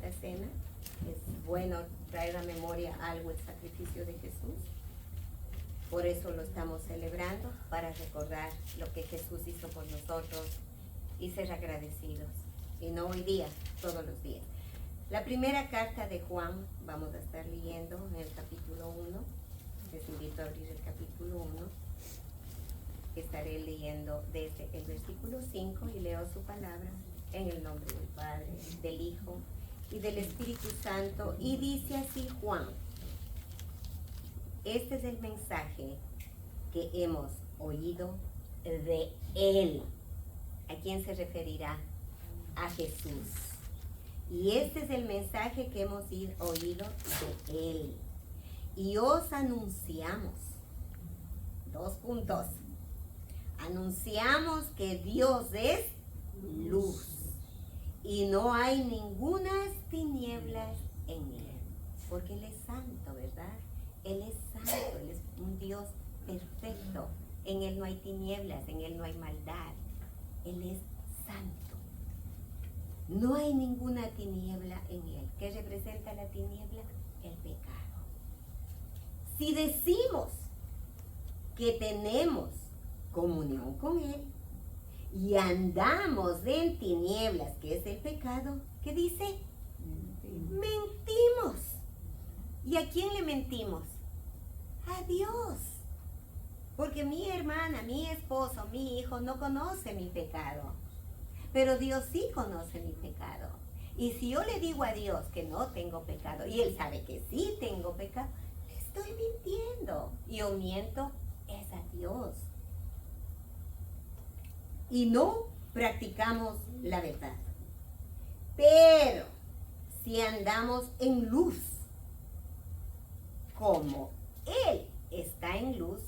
Santa Cena. Es bueno traer a memoria algo el sacrificio de Jesús. Por eso lo estamos celebrando, para recordar lo que Jesús hizo por nosotros y ser agradecidos. Y no hoy día, todos los días. La primera carta de Juan, vamos a estar leyendo en el capítulo 1. Les invito a abrir el capítulo 1. Estaré leyendo desde el versículo 5 y leo su palabra en el nombre del Padre, del Hijo y del Espíritu Santo. Y dice así Juan: este es el mensaje que hemos oído de Él. ¿A quién se referirá? A Jesús. Y este es el mensaje que hemos oído de Él. Y os anunciamos, 2 puntos, anunciamos que Dios es luz y no hay ningunas tinieblas en Él, porque Él es santo, ¿verdad? Él es santo, Él es un Dios perfecto. En Él no hay tinieblas, en Él no hay maldad. Él es santo. No hay ninguna tiniebla en Él. ¿Qué representa la tiniebla? El pecado. Si decimos que tenemos comunión con Él y andamos en tinieblas, que es el pecado, ¿qué dice? Mentimos. ¿Y a quién le mentimos? A Dios. Porque mi hermana, mi esposo, mi hijo no conoce mi pecado. Pero Dios sí conoce mi pecado. Y si yo le digo a Dios que no tengo pecado y Él sabe que sí tengo pecado, le estoy mintiendo. Y yo miento es a Dios. Y no practicamos la verdad. Pero si andamos en luz, como Él está en luz,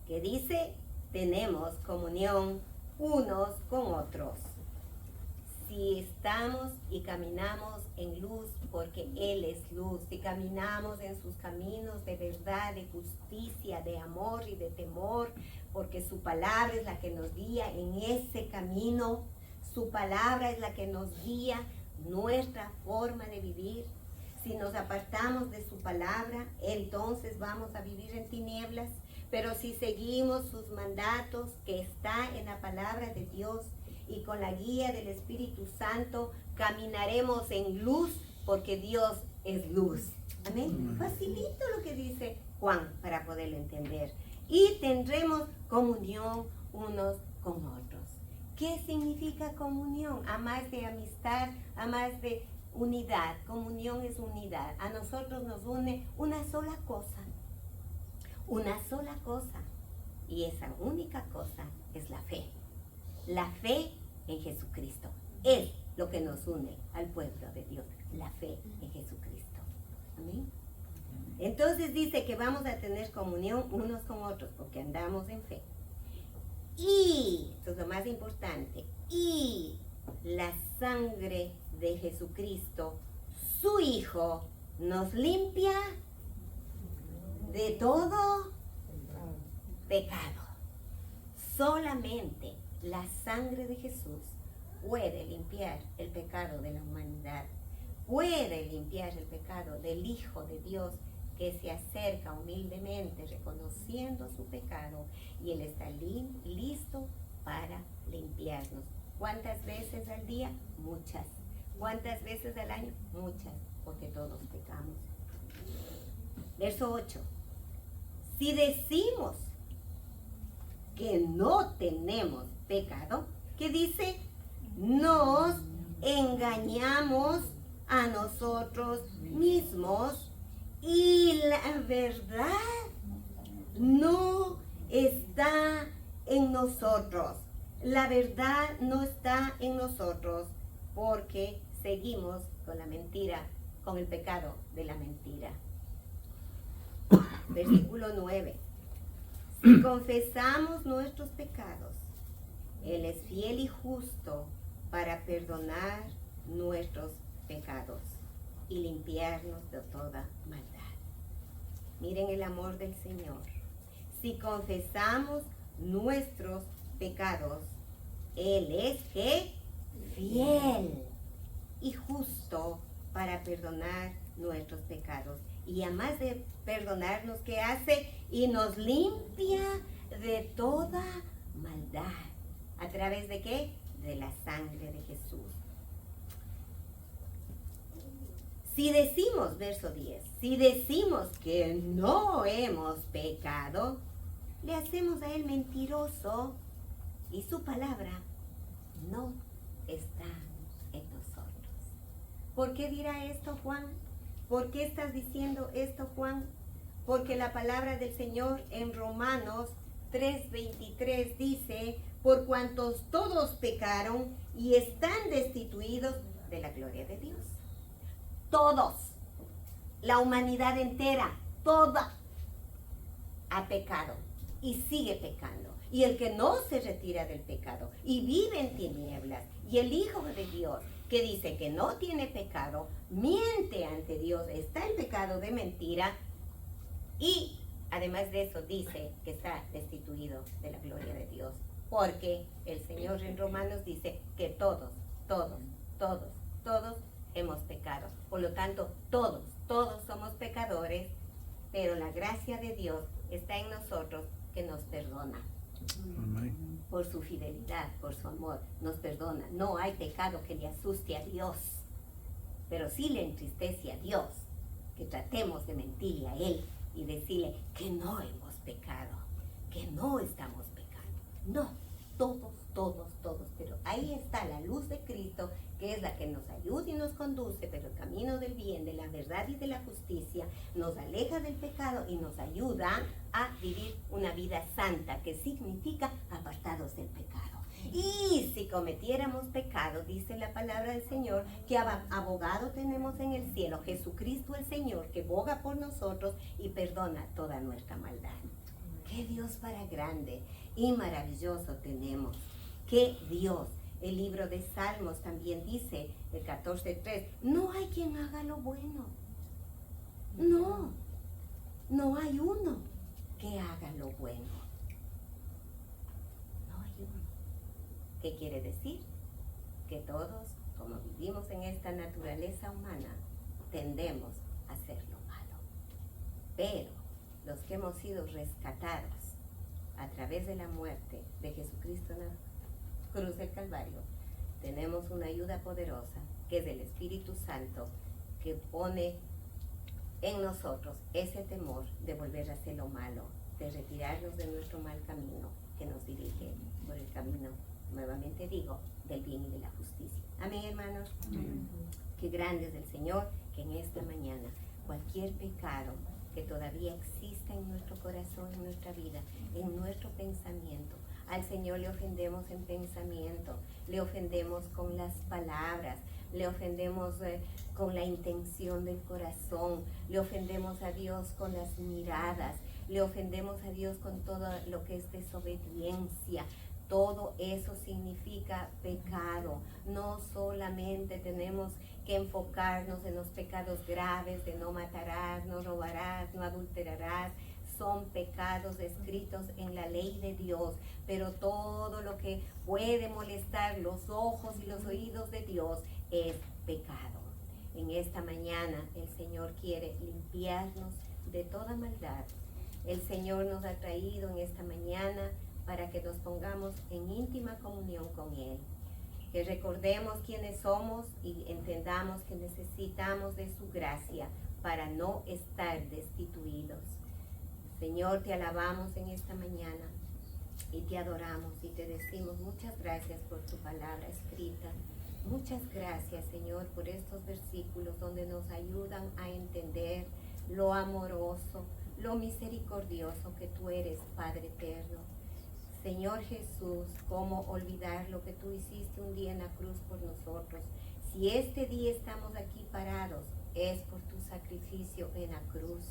que dice, tenemos comunión unos con otros. Si estamos y caminamos en luz, porque Él es luz, si caminamos en sus caminos de verdad, de justicia, de amor y de temor, porque su palabra es la que nos guía en ese camino, su palabra es la que nos guía nuestra forma de vivir. Si nos apartamos de su palabra, entonces vamos a vivir en tinieblas. Pero si seguimos sus mandatos que está en la palabra de Dios y con la guía del Espíritu Santo, caminaremos en luz porque Dios es luz. Amén. Facilito lo que dice Juan para poderlo entender. Y tendremos comunión unos con otros. ¿Qué significa comunión? A más de amistad, a más de unidad. Comunión es unidad. A nosotros nos une una sola cosa. Una sola cosa. Y esa única cosa es la fe. La fe en Jesucristo. Es lo que nos une al pueblo de Dios. La fe en Jesucristo. Amén. Entonces dice que vamos a tener comunión unos con otros porque andamos en fe. Y, esto es lo más importante, y la sangre de Jesucristo, su Hijo, nos limpia de todo pecado. Solamente la sangre de Jesús puede limpiar el pecado de la humanidad, puede limpiar el pecado del Hijo de Dios que se acerca humildemente reconociendo su pecado y Él está listo para limpiarnos. ¿Cuántas veces al día? Muchas. ¿Cuántas veces al año? Muchas, porque todos pecamos. Verso 8. Si decimos que no tenemos pecado, ¿qué dice? Nos engañamos a nosotros mismos y la verdad no está en nosotros. La verdad no está en nosotros porque seguimos con la mentira, con el pecado de la mentira. Versículo 9. Si confesamos nuestros pecados, Él es fiel y justo para perdonar nuestros pecados y limpiarnos de toda maldad. Miren el amor del Señor. Si confesamos nuestros pecados, Él es ¿qué? Fiel y justo para perdonar nuestros pecados. Y además de perdonarnos, ¿qué hace? Y nos limpia de toda maldad. ¿A través de qué? De la sangre de Jesús. Si decimos, verso 10, si decimos que no hemos pecado, le hacemos a él mentiroso y su palabra no está en nosotros. ¿Por qué dirá esto, Juan? ¿Por qué estás diciendo esto, Juan? Porque la palabra del Señor en Romanos 3:23 dice, por cuantos todos pecaron y están destituidos de la gloria de Dios. Todos, la humanidad entera, toda, ha pecado y sigue pecando. Y el que no se retira del pecado y vive en tinieblas, y el Hijo de Dios, que dice que no tiene pecado, miente ante Dios, está en pecado de mentira, y además de eso dice que está destituido de la gloria de Dios. Porque el Señor en Romanos dice que todos hemos pecado. Por lo tanto, todos somos pecadores, pero la gracia de Dios está en nosotros, que nos perdona. Amén. Por su fidelidad, por su amor, nos perdona. No hay pecado que le asuste a Dios, pero sí le entristece a Dios que tratemos de mentirle a Él y decirle que no hemos pecado, que no estamos pecando. No, todos, pero ahí está la luz de Cristo, que es la que nos ayuda y nos conduce, pero el camino del bien, de la verdad y de la justicia, nos aleja del pecado y nos ayuda a vivir una vida santa, que significa apartados del pecado. Y si cometiéramos pecado, dice la palabra del Señor, que abogado tenemos en el cielo, Jesucristo el Señor, que boga por nosotros y perdona toda nuestra maldad. ¡Qué Dios para grande y maravilloso tenemos! ¡Qué Dios! El libro de Salmos también dice, el 14:3, no hay quien haga lo bueno. No hay uno que haga lo bueno. No hay uno. ¿Qué quiere decir? Que todos, como vivimos en esta naturaleza humana, tendemos a hacer lo malo. Pero los que hemos sido rescatados a través de la muerte de Jesucristo en la cruz del Calvario, tenemos una ayuda poderosa, que es el Espíritu Santo, que pone en nosotros ese temor de volver a hacer lo malo, de retirarnos de nuestro mal camino, que nos dirige por el camino, nuevamente digo, del bien y de la justicia. Amén, hermanos. Amén. Qué grande es el Señor, que en esta mañana cualquier pecado que todavía exista en nuestro corazón, en nuestra vida, en nuestro pensamiento, al Señor le ofendemos en pensamiento, le ofendemos con las palabras, le ofendemos con la intención del corazón, le ofendemos a Dios con las miradas, le ofendemos a Dios con todo lo que es desobediencia. Todo eso significa pecado. No solamente tenemos que enfocarnos en los pecados graves de no matarás, no robarás, no adulterarás. Son pecados escritos en la ley de Dios, pero todo lo que puede molestar los ojos y los oídos de Dios es pecado. En esta mañana el Señor quiere limpiarnos de toda maldad. El Señor nos ha traído en esta mañana para que nos pongamos en íntima comunión con Él. Que recordemos quiénes somos y entendamos que necesitamos de su gracia para no estar destituidos. Señor, te alabamos en esta mañana y te adoramos y te decimos muchas gracias por tu palabra escrita. Muchas gracias, Señor, por estos versículos donde nos ayudan a entender lo amoroso, lo misericordioso que tú eres, Padre eterno. Señor Jesús, ¿cómo olvidar lo que tú hiciste un día en la cruz por nosotros? Si este día estamos aquí parados, es por tu sacrificio en la cruz,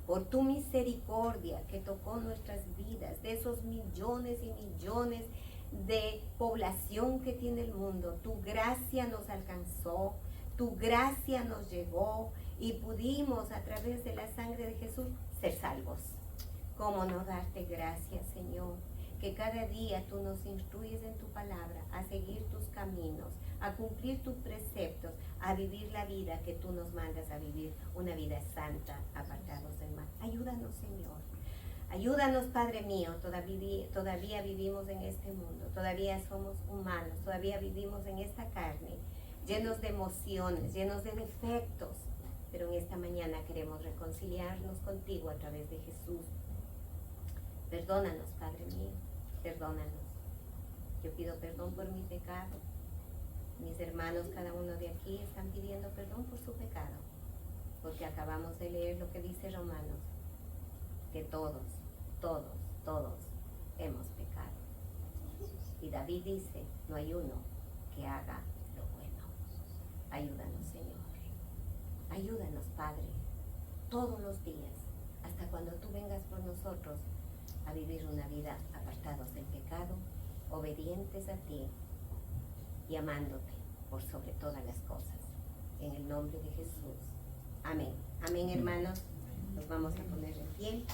por tu misericordia que tocó nuestras vidas, de esos millones y millones de población que tiene el mundo. Tu gracia nos alcanzó, tu gracia nos llegó y pudimos a través de la sangre de Jesús ser salvos. ¿Cómo no darte gracias, Señor? que cada día tú nos instruyes en tu palabra a seguir tus caminos, a cumplir tus preceptos, a vivir la vida que tú nos mandas a vivir, una vida santa, apartados del mal. Ayúdanos, Señor. Ayúdanos, Padre mío, todavía vivimos en este mundo, todavía somos humanos, todavía vivimos en esta carne, llenos de emociones, llenos de defectos, pero en esta mañana queremos reconciliarnos contigo a través de Jesús. Perdónanos, Padre mío, perdónanos. Yo pido perdón por mi pecado. Mis hermanos, cada uno de aquí, están pidiendo perdón por su pecado, porque acabamos de leer lo que dice Romanos, que todos hemos pecado. Y David dice, no hay uno que haga lo bueno. Ayúdanos, Señor. Ayúdanos, Padre, todos los días, hasta cuando tú vengas por nosotros, a vivir una vida apartados del pecado, obedientes a ti y amándote por sobre todas las cosas. En el nombre de Jesús. Amén. Amén, hermanos. Nos vamos a poner en pie.